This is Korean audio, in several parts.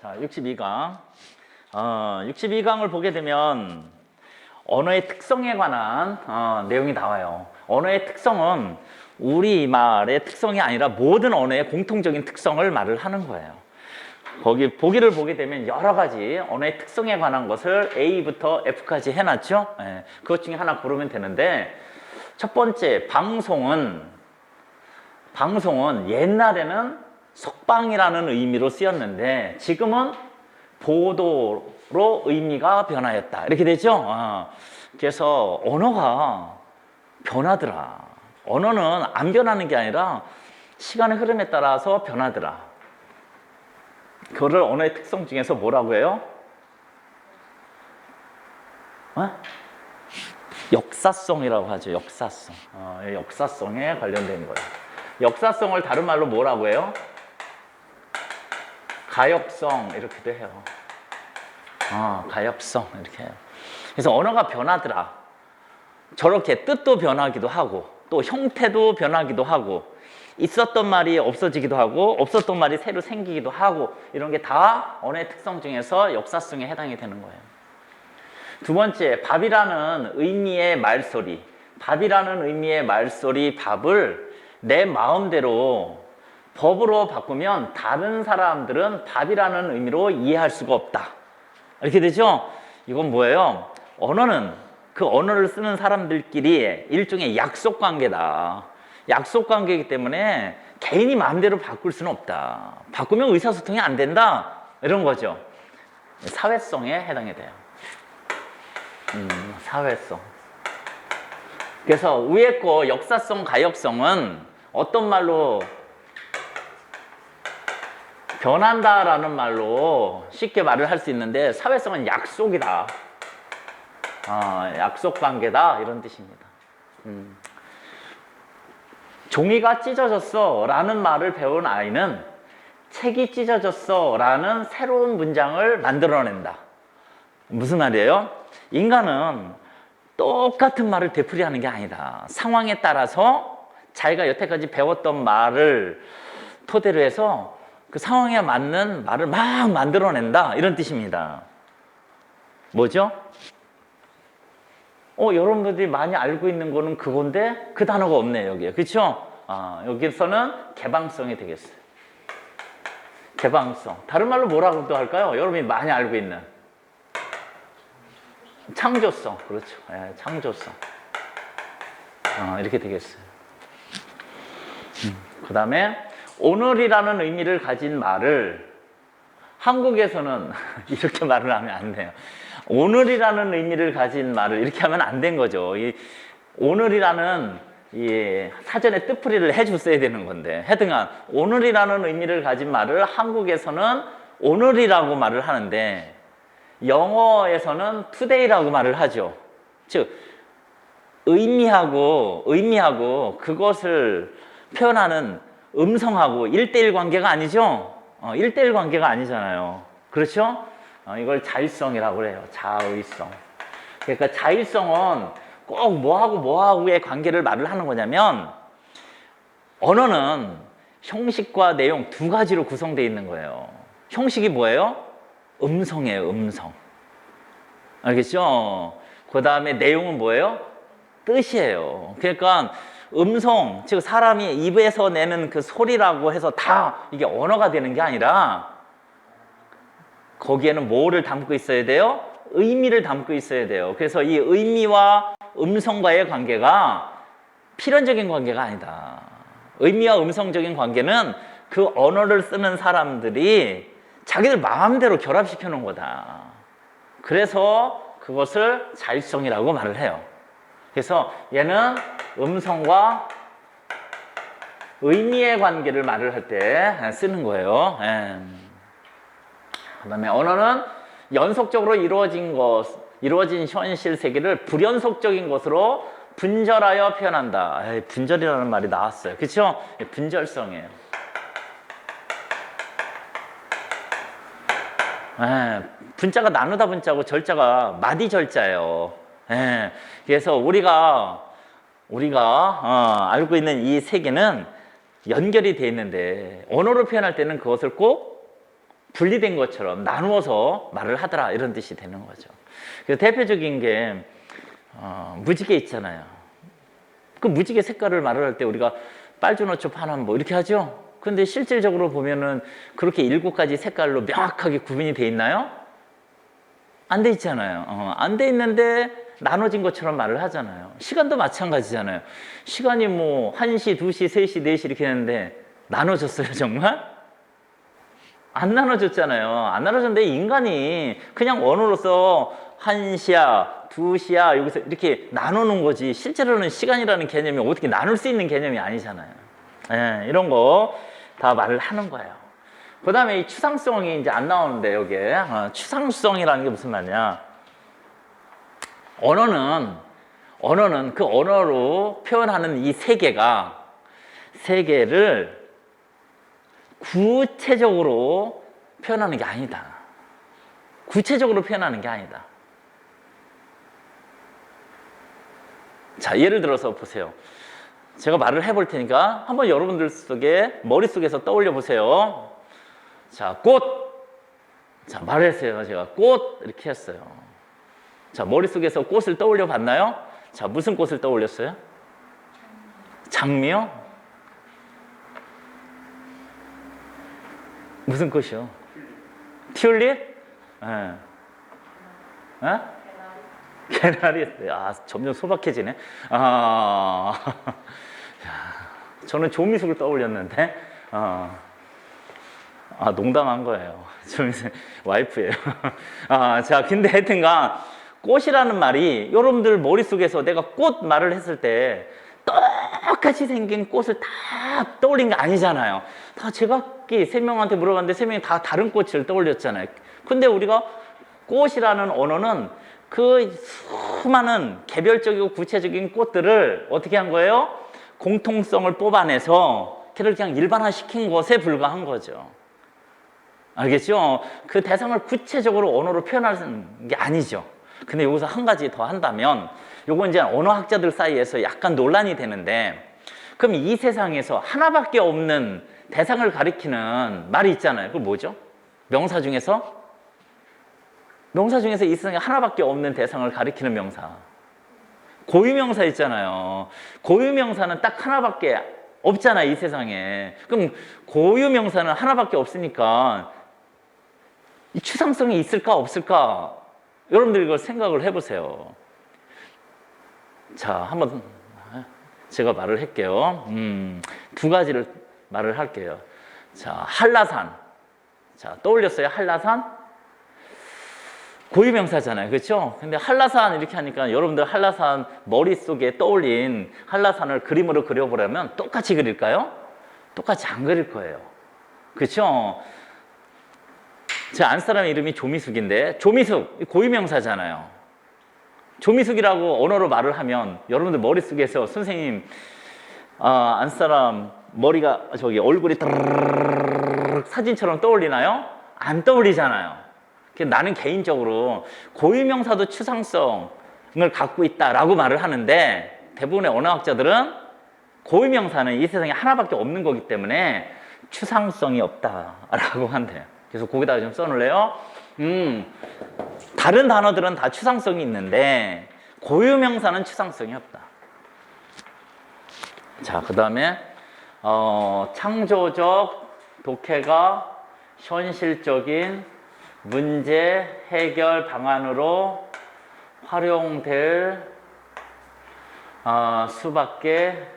자, 62강. 62강을 보게 되면 언어의 특성에 관한 내용이 나와요. 언어의 특성은 우리말의 특성이 아니라 모든 언어의 공통적인 특성을 말을 하는 거예요. 거기 보기를 보게 되면 여러 가지 언어의 특성에 관한 것을 A부터 F까지 해놨죠. 그것 중에 하나 고르면 되는데, 첫 번째 방송은 옛날에는 석방이라는 의미로 쓰였는데 지금은 보도로 의미가 변하였다, 이렇게 되죠. 그래서 언어가 변하더라. 언어는 안 변하는 게 아니라 시간의 흐름에 따라서 변하더라. 그거를 언어의 특성 중에서 뭐라고 해요? 역사성이라고 하죠. 역사성. 역사성에 관련된 거예요. 역사성을 다른 말로 뭐라고 해요? 가역성, 이렇게도 해요. 가역성, 이렇게 해요. 그래서 언어가 변하더라. 저렇게 뜻도 변하기도 하고, 또 형태도 변하기도 하고, 있었던 말이 없어지기도 하고, 없었던 말이 새로 생기기도 하고, 이런 게 다 언어의 특성 중에서 역사성에 해당이 되는 거예요. 두 번째, 밥이라는 의미의 말소리. 밥이라는 의미의 말소리, 밥을 내 마음대로 법으로 바꾸면 다른 사람들은 밥이라는 의미로 이해할 수가 없다, 이렇게 되죠. 이건 뭐예요? 언어는 그 언어를 쓰는 사람들끼리 일종의 약속 관계다. 약속 관계이기 때문에 개인이 마음대로 바꿀 수는 없다. 바꾸면 의사소통이 안 된다, 이런 거죠. 사회성에 해당이 돼요. 사회성. 그래서 위에 거 역사성, 가역성은 어떤 말로 변한다라는 말로 쉽게 말을 할 수 있는데, 사회성은 약속이다. 약속 관계다, 이런 뜻입니다. 종이가 찢어졌어 라는 말을 배운 아이는 책이 찢어졌어 라는 새로운 문장을 만들어낸다. 무슨 말이에요? 인간은 똑같은 말을 되풀이하는 게 아니다. 상황에 따라서 자기가 여태까지 배웠던 말을 토대로 해서 그 상황에 맞는 말을 막 만들어낸다, 이런 뜻입니다. 뭐죠? 여러분들이 많이 알고 있는 거는 그건데 그 단어가 없네요, 여기에. 그렇죠? 여기서는 개방성이 되겠어요. 개방성. 다른 말로 뭐라고 또 할까요? 여러분이 많이 알고 있는 창조성. 그렇죠. 창조성. 이렇게 되겠어요. 그 다음에 오늘이라는 의미를 가진 말을 한국에서는 이렇게 말을 하면 안 돼요. 오늘이라는 의미를 가진 말을 이렇게 하면 안 된 거죠. 이 오늘이라는 사전에 뜻풀이를 해줬어야 되는 건데, 하여튼간 오늘이라는 의미를 가진 말을 한국에서는 오늘이라고 말을 하는데 영어에서는 today라고 말을 하죠. 즉 의미하고 그것을 표현하는 음성하고 1대1 관계가 아니죠. 1대1 관계가 아니잖아요. 그렇죠? 이걸 자일성이라고 해요. 자의성. 그러니까 자일성은 꼭 뭐하고의 관계를 말을 하는 거냐면, 언어는 형식과 내용 두 가지로 구성되어 있는 거예요. 형식이 뭐예요? 음성이에요. 음성. 알겠죠? 그 다음에 내용은 뭐예요? 뜻이에요. 그러니까 음성, 즉 사람이 입에서 내는 그 소리라고 해서 다 이게 언어가 되는 게 아니라 거기에는 뭐를 담고 있어야 돼요? 의미를 담고 있어야 돼요. 그래서 이 의미와 음성과의 관계가 필연적인 관계가 아니다. 의미와 음성적인 관계는 그 언어를 쓰는 사람들이 자기들 마음대로 결합시켜 놓은 거다. 그래서 그것을 자율성이라고 말을 해요. 그래서 얘는 음성과 의미의 관계를 말을 할 때 쓰는 거예요. 그 다음에 언어는 연속적으로 이루어진 현실 세계를 불연속적인 것으로 분절하여 표현한다. 분절이라는 말이 나왔어요. 그렇죠? 분절성이에요. 분자가 나누다 분자고 절자가 마디 절자예요. 그래서 우리가 알고 있는 이 세계는 연결이 돼 있는데 언어로 표현할 때는 그것을 꼭 분리된 것처럼 나누어서 말을 하더라 이런 뜻이 되는 거죠. 그래서 대표적인 게 무지개 있잖아요. 그 무지개 색깔을 말을 할 때 우리가 빨주노초 파남 뭐 이렇게 하죠. 근데 실질적으로 보면은 그렇게 7가지 색깔로 명확하게 구분이 돼 있나요? 안 돼 있잖아요. 안 돼 있는데 나눠진 것처럼 말을 하잖아요. 시간도 마찬가지잖아요. 시간이 뭐 1시, 2시, 3시, 4시 이렇게 했는데 나눠졌어요, 정말? 안 나눠졌잖아요. 안 나눠졌는데 인간이 그냥 언어로서 1시야, 2시야 여기서 이렇게 나누는 거지 실제로는 시간이라는 개념이 어떻게 나눌 수 있는 개념이 아니잖아요. 예, 이런 거 다 말을 하는 거예요. 그 다음에 이 추상성이 이제 안 나오는데 여기에 추상성이라는 게 무슨 말이냐. 언어는 그 언어로 표현하는 이 세계를 구체적으로 표현하는 게 아니다. 구체적으로 표현하는 게 아니다. 자, 예를 들어서 보세요. 제가 말을 해볼 테니까 한번 여러분들 머릿속에서 떠올려 보세요. 자, 꽃. 자, 말을 했어요. 제가 꽃 이렇게 했어요. 자, 머릿속에서 꽃을 떠올려 봤나요? 자, 무슨 꽃을 떠올렸어요? 장미요? 무슨 꽃이요? 튤립? 예. 예? 개나리. 점점 소박해지네. 저는 조미숙을 떠올렸는데, 농담한 거예요. 조미숙 와이프예요. 자, 근데 하여튼간 꽃이라는 말이 여러분들 머릿속에서 내가 꽃 말을 했을 때 똑같이 생긴 꽃을 다 떠올린 게 아니잖아요. 다 제각기 3명한테 물어봤는데 3명이 다 다른 꽃을 떠올렸잖아요. 근데 우리가 꽃이라는 언어는 그 수많은 개별적이고 구체적인 꽃들을 어떻게 한 거예요? 공통성을 뽑아내서 걔를 그냥 일반화시킨 것에 불과한 거죠. 알겠죠? 그 대상을 구체적으로 언어로 표현하는 게 아니죠. 근데 여기서 한 가지 더 한다면 요건 이제 언어학자들 사이에서 약간 논란이 되는데, 그럼 이 세상에서 하나밖에 없는 대상을 가리키는 말이 있잖아요. 그거 뭐죠? 명사 중에서 이 세상에 하나밖에 없는 대상을 가리키는 명사, 고유명사 있잖아요. 고유명사는 딱 하나밖에 없잖아요, 이 세상에. 그럼 고유명사는 하나밖에 없으니까 이 추상성이 있을까 없을까? 여러분들 이걸 생각을 해보세요. 자, 한번 제가 말을 할게요. 2가지를 말을 할게요. 자, 한라산. 자, 떠올렸어요, 한라산? 고유명사잖아요. 그렇죠? 근데 한라산 이렇게 하니까 여러분들 한라산 머릿속에 떠올린 한라산을 그림으로 그려보려면 똑같이 그릴까요? 똑같이 안 그릴 거예요. 그렇죠? 제 안 사람 이름이 조미숙인데, 조미숙 고유명사잖아요. 조미숙이라고 언어로 말을 하면 여러분들 머릿속에서 선생님 안 사람 머리가 얼굴이 사진처럼 떠올리나요? 안 떠올리잖아요. 나는 개인적으로 고유명사도 추상성을 갖고 있다라고 말을 하는데, 대부분의 언어학자들은 고유명사는 이 세상에 하나밖에 없는 거기 때문에 추상성이 없다라고 한대요. 그래서 거기다가 좀 써놓을래요? 다른 단어들은 다 추상성이 있는데 고유명사는 추상성이 없다. 자, 그 다음에 창조적 독해가 현실적인 문제 해결 방안으로 활용될 수밖에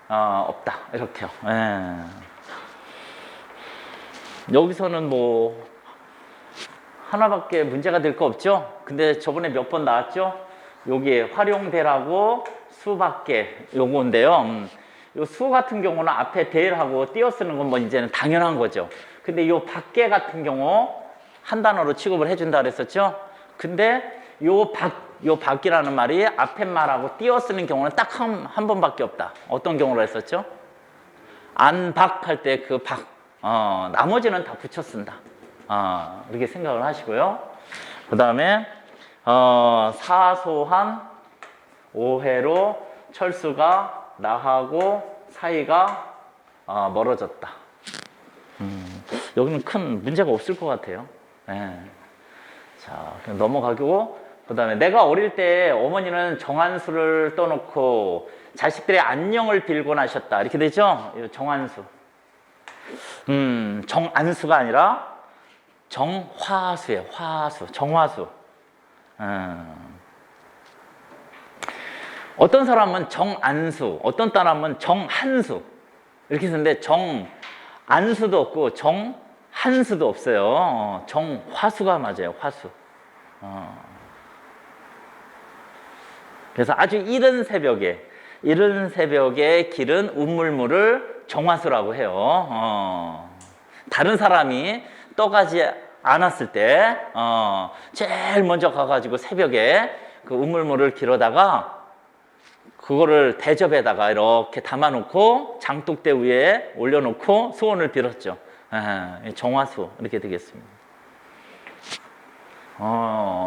없다. 이렇게요. 예. 여기서는 뭐 하나밖에 문제가 될 거 없죠. 근데 저번에 몇 번 나왔죠. 여기에 활용되라고 수밖에 요건데요. 요 수 같은 경우는 앞에 대하고 띄어 쓰는 건 뭐 이제는 당연한 거죠. 근데 요 밖에 같은 경우 한 단어로 취급을 해준다 그랬었죠. 근데 요 밖이라는 말이 앞에 말하고 띄어 쓰는 경우는 딱 한 번밖에 없다. 어떤 경우로 했었죠? 안박 할 때 그 박. 나머지는 다 붙여 쓴다. 이렇게 생각을 하시고요. 그 다음에 사소한 오해로 철수가 나하고 사이가 멀어졌다. 여기는 큰 문제가 없을 것 같아요. 예. 자, 그냥 넘어가고, 그 다음에 내가 어릴 때 어머니는 정한수를 떠놓고 자식들의 안녕을 빌곤 하셨다. 이렇게 되죠? 정한수. 정안수가 아니라 정화수예요. 화수, 정화수. 어떤 사람은 정안수, 어떤 사람은 정한수 이렇게 쓰는데 정안수도 없고 정한수도 없어요. 정화수가 맞아요. 화수. 그래서 아주 이른 새벽에 기른 우물물을 정화수라고 해요. 다른 사람이 떠가지 않았을 때 제일 먼저 가가지고 새벽에 그 우물물을 길어다가 그거를 대접에다가 이렇게 담아놓고 장독대 위에 올려놓고 소원을 빌었죠. 정화수 이렇게 되겠습니다.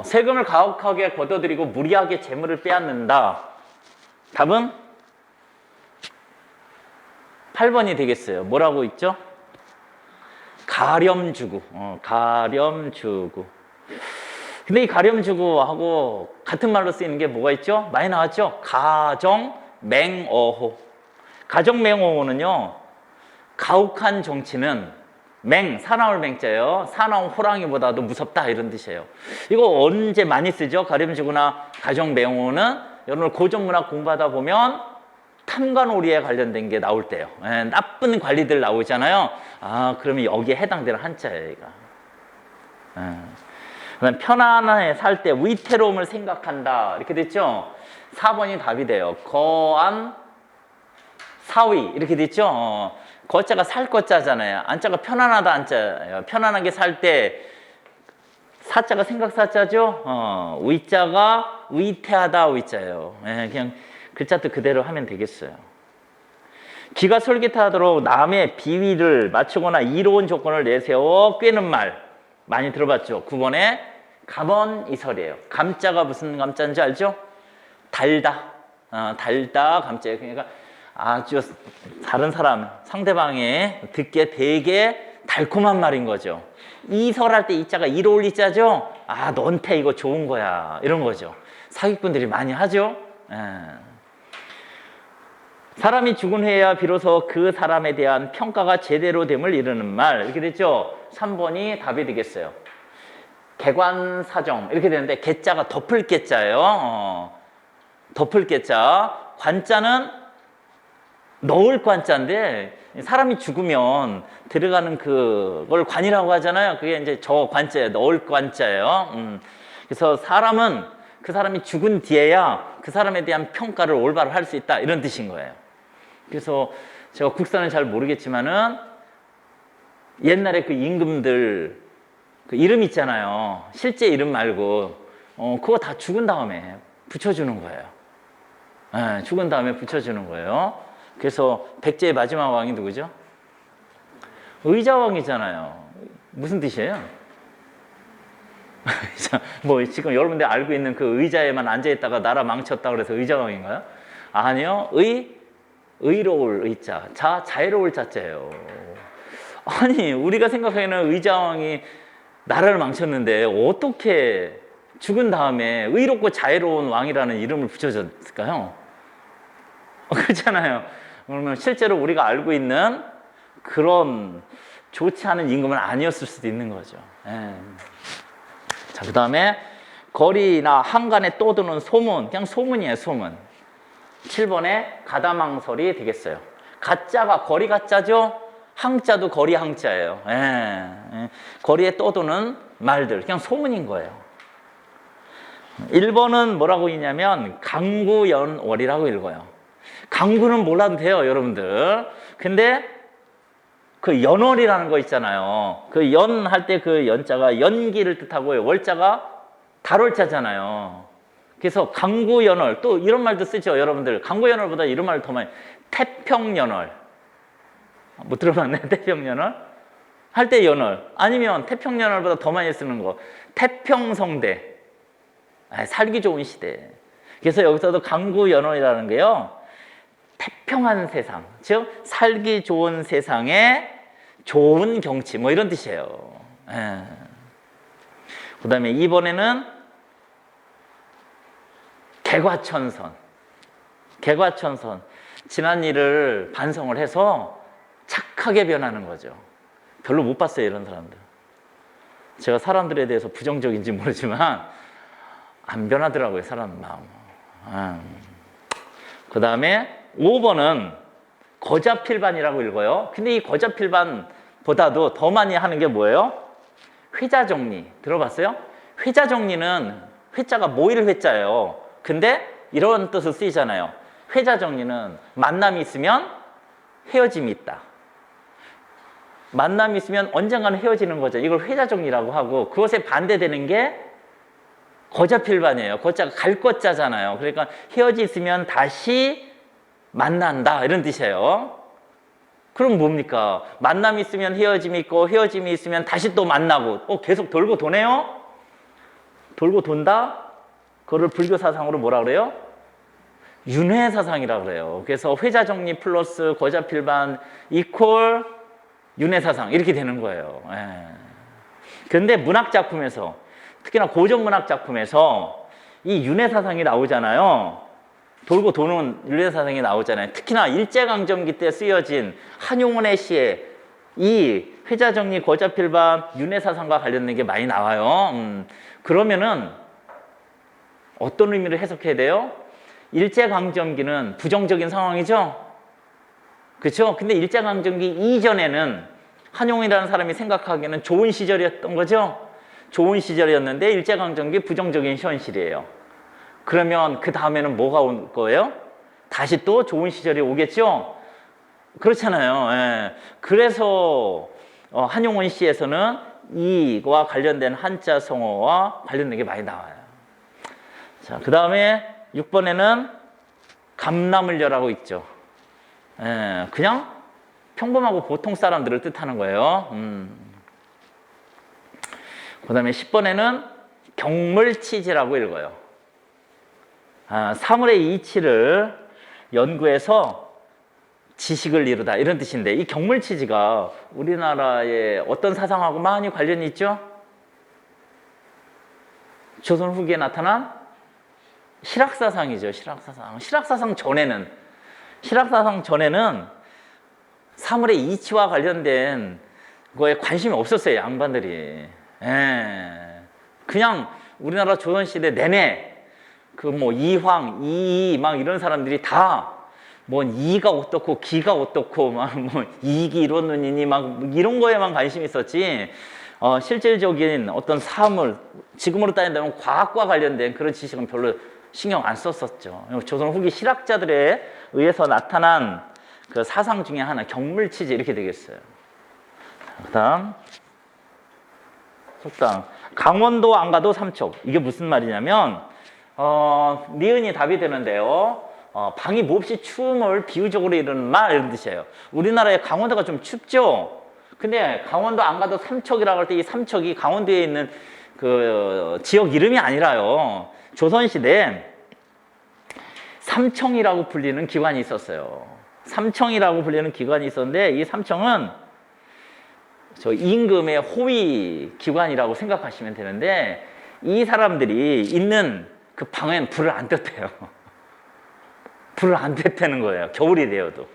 세금을 가혹하게 걷어들이고 무리하게 재물을 빼앗는다. 답은 8번이 되겠어요. 뭐라고 있죠? 가렴주구. 가렴주구. 근데 이 가렴주구하고 같은 말로 쓰이는 게 뭐가 있죠? 많이 나왔죠? 가정맹어호. 가정맹어호는요, 가혹한 정치는 사나울 맹자예요. 사나운 호랑이보다도 무섭다 이런 뜻이에요. 이거 언제 많이 쓰죠? 가렴주구나 가정맹어호는 여러분 고전문학 공부하다 보면 탐관오리에 관련된 게 나올 때요. 나쁜 관리들 나오잖아요. 그러면 여기에 해당되는 한자예요, 얘가. 그다음 편안하게 살 때 위태로움을 생각한다 이렇게 됐죠. 4번이 답이 돼요. 거안 사위 이렇게 됐죠. 거자가 살 거자잖아요. 안자가 편안하다 안자예요. 편안하게 살 때 사자가 생각 사자죠. 위자가 위태하다 위자예요. 그냥 글자도 그대로 하면 되겠어요. 기가 솔깃하도록 남의 비위를 맞추거나 이로운 조건을 내세워 꿰는 말 많이 들어봤죠. 9번에 감언이설이에요. 감자가 무슨 감자인지 알죠? 달다. 달다 감자예요. 그러니까 아주 다른 사람, 상대방이 듣기에 되게 달콤한 말인 거죠. 이설할 때 이자가 이로울 이자죠? 너한테 이거 좋은 거야. 이런 거죠. 사기꾼들이 많이 하죠. 사람이 죽은 후에야 비로소 그 사람에 대한 평가가 제대로 됨을 이루는 말 이렇게 됐죠. 3번이 답이 되겠어요. 개관사정 이렇게 되는데 개자가 덮을 개자예요. 덮을 개자. 관자는 넣을 관자인데 사람이 죽으면 들어가는 그걸 관이라고 하잖아요. 그게 이제 저 관자예요. 넣을 관자예요. 그래서 사람은 그 사람이 죽은 뒤에야 그 사람에 대한 평가를 올바로 할 수 있다 이런 뜻인 거예요. 그래서 제가 국사는 잘 모르겠지만은 옛날에 그 임금들 그 이름 있잖아요. 실제 이름 말고 그거 다 죽은 다음에 붙여주는 거예요. 죽은 다음에 붙여주는 거예요. 그래서 백제의 마지막 왕이 누구죠? 의자왕이잖아요. 무슨 뜻이에요? 뭐 지금 여러분들 알고 있는 그 의자에만 앉아있다가 나라 망쳤다 그래서 의자왕인가요? 아니요. 의로울 의자. 자애로울 자자예요. 아니 우리가 생각하기에는 의자왕이 나라를 망쳤는데 어떻게 죽은 다음에 의롭고 자애로운 왕이라는 이름을 붙여줬을까요? 그렇잖아요. 그러면 실제로 우리가 알고 있는 그런 좋지 않은 임금은 아니었을 수도 있는 거죠. 자, 그 다음에 거리나 한간에 떠도는 소문, 그냥 소문이에요, 소문. 7번에 가다망설이 되겠어요. 가짜가 거리 가짜죠? 항자도 거리 항자예요. 거리에 떠도는 말들, 그냥 소문인 거예요. 1번은 뭐라고 읽냐면 강구연월이라고 읽어요. 강구는 몰라도 돼요, 여러분들. 근데 그 연월이라는 거 있잖아요. 그 연 할 때 그 연자가 연기를 뜻하고요. 월자가 달월자잖아요. 그래서 강구연월, 또 이런 말도 쓰죠, 여러분들. 강구연월보다 이런 말 더 많이. 태평연월. 못 들어봤네, 태평연월? 할 때 연월. 아니면 태평연월보다 더 많이 쓰는 거. 태평성대. 살기 좋은 시대. 그래서 여기서도 강구연월이라는 게요. 태평한 세상, 즉 살기 좋은 세상에 좋은 경치, 뭐 이런 뜻이에요. 예. 그 다음에 2번에는 개과천선. 개과천선. 지난 일을 반성을 해서 착하게 변하는 거죠. 별로 못 봤어요, 이런 사람들. 제가 사람들에 대해서 부정적인지 모르지만 안 변하더라고요, 사람 마음. 그 다음에 5번은 거자필반이라고 읽어요. 근데 이 거자필반보다도 더 많이 하는 게 뭐예요? 회자정리. 들어봤어요? 회자정리는 회자가 모일 회자예요. 근데 이런 뜻을 쓰이잖아요. 회자정리는 만남이 있으면 헤어짐이 있다. 만남이 있으면 언젠가는 헤어지는 거죠. 이걸 회자정리라고 하고, 그것에 반대되는 게 거자필반이에요. 거자가 갈 거자잖아요. 그러니까 헤어졌으면 다시 만난다, 이런 뜻이에요. 그럼 뭡니까? 만남이 있으면 헤어짐이 있고, 헤어짐이 있으면 다시 또 만나고, 계속 돌고 도네요? 돌고 돈다? 그거를 불교 사상으로 뭐라 그래요? 윤회사상이라 그래요. 그래서 회자정리 플러스 거자필반 이퀄 윤회사상, 이렇게 되는 거예요. 그런데 문학작품에서, 특히나 고전문학작품에서 이 윤회사상이 나오잖아요. 돌고 도는 윤회사상이 나오잖아요. 특히나 일제강점기 때 쓰여진 한용운의 시에 이 회자정리 거자필반 윤회사상과 관련된 게 많이 나와요. 그러면은 어떤 의미를 해석해야 돼요? 일제강점기는 부정적인 상황이죠? 그렇죠? 근데 일제강점기 이전에는 한용운이라는 사람이 생각하기에는 좋은 시절이었던 거죠? 좋은 시절이었는데 일제강점기 부정적인 현실이에요. 그러면 그 다음에는 뭐가 올 거예요? 다시 또 좋은 시절이 오겠죠? 그렇잖아요. 예. 그래서 한용운 시에서는 이와 관련된 한자 성어와 관련된 게 많이 나와요. 자, 그 다음에 6번에는 감남을려라고 있죠. 그냥 평범하고 보통 사람들을 뜻하는 거예요. 그 다음에 10번에는 경물치지라고 읽어요. 사물의 이치를 연구해서 지식을 이루다, 이런 뜻인데, 이 경물치지가 우리나라의 어떤 사상하고 많이 관련이 있죠? 조선 후기에 나타난 실학사상이죠. 실학사상 전에는 사물의 이치와 관련된 거에 관심이 없었어요, 양반들이. 그냥 우리나라 조선시대 내내 그 뭐 이황, 이이 막 이런 사람들이 다 뭐 이가 어떻고 기가 어떻고 막 뭐 이익이 이렇느니 막 이런 거에만 관심이 있었지, 실질적인 어떤 사물, 지금으로 따진다면 과학과 관련된 그런 지식은 별로 신경 안 썼었죠. 조선 후기 실학자들에 의해서 나타난 그 사상 중에 하나, 경물치지, 이렇게 되겠어요. 그다음 속담, 강원도 안 가도 삼척. 이게 무슨 말이냐면, 니은이 답이 되는데요. 방이 몹시 추움을 비유적으로 이루는 말, 이런 뜻이에요. 우리나라의 강원도가 좀 춥죠. 근데 강원도 안 가도 삼척이라고 할 때 이 삼척이 강원도에 있는 그 지역 이름이 아니라요. 조선시대에 삼청이라고 불리는 기관이 있었어요. 삼청이라고 불리는 기관이 있었는데, 이 삼청은 저 임금의 호위 기관이라고 생각하시면 되는데, 이 사람들이 있는 그 방엔 불을 안 뗐대요. 불을 안 뗐다는 거예요. 겨울이 되어도.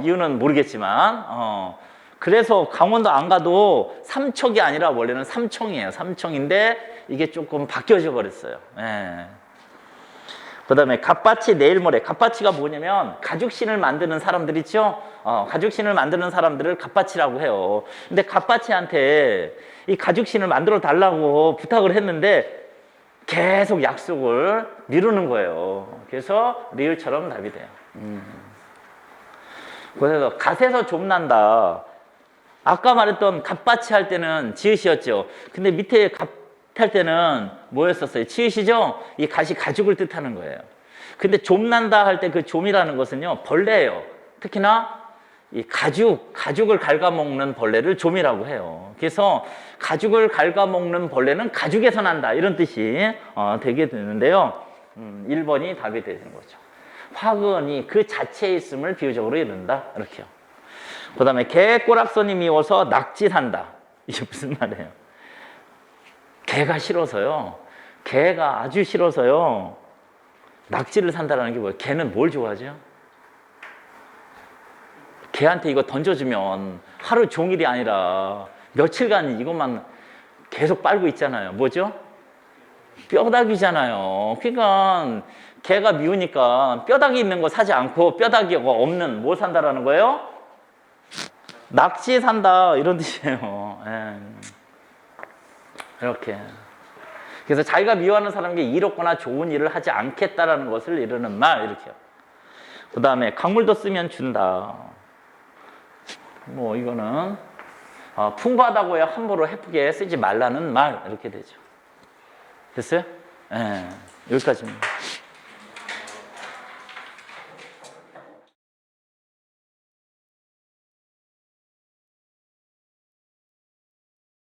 이유는 모르겠지만, 그래서 강원도 안 가도 삼척이 아니라 원래는 삼청이에요. 삼청인데 이게 조금 바뀌어져 버렸어요. 그 다음에 갑바치 내일모레. 갑바치가 뭐냐면 가죽신을 만드는 사람들 있죠? 가죽신을 만드는 사람들을 갑바치라고 해요. 근데 갑바치한테 이 가죽신을 만들어 달라고 부탁을 했는데 계속 약속을 미루는 거예요. 그래서 리을처럼 답이 돼요. 그래서 갓에서 좀 난다. 아까 말했던 갑바치 할 때는 지읒이었죠. 근데 밑에 갑 할 때는 뭐였었어요? 치읓이죠? 이 갓이 가죽을 뜻하는 거예요. 근데 좀 난다 할 때 그 좀이라는 것은요, 벌레예요. 특히나 이 가죽을 갉아먹는 벌레를 좀이라고 해요. 그래서 가죽을 갉아먹는 벌레는 가죽에서 난다, 이런 뜻이 되게 되는데요. 1번이 답이 되는 거죠. 화근이 그 자체에 있음을 비유적으로 이른다. 이렇게요. 그 다음에 개꼬락선이 미워서 낙질한다. 이게 무슨 말이에요? 개가 싫어서요. 개가 아주 싫어서요. 낙지를 산다는 게 뭐예요? 개는 뭘 좋아하죠? 개한테 이거 던져주면 하루 종일이 아니라 며칠간 이것만 계속 빨고 있잖아요. 뭐죠? 뼈다귀잖아요. 그러니까 개가 미우니까 뼈다귀 있는 거 사지 않고 뼈다귀가 없는 뭘 산다라는 거예요? 낙지 산다 이런 뜻이에요. 예. 이렇게. 그래서 자기가 미워하는 사람에게 이롭거나 좋은 일을 하지 않겠다라는 것을 이르는 말 이렇게요. 그 다음에 강물도 쓰면 준다. 뭐 이거는 풍부하다고 해야 함부로 헤프게 쓰지 말라는 말 이렇게 되죠. 됐어요? 예, 여기까지입니다.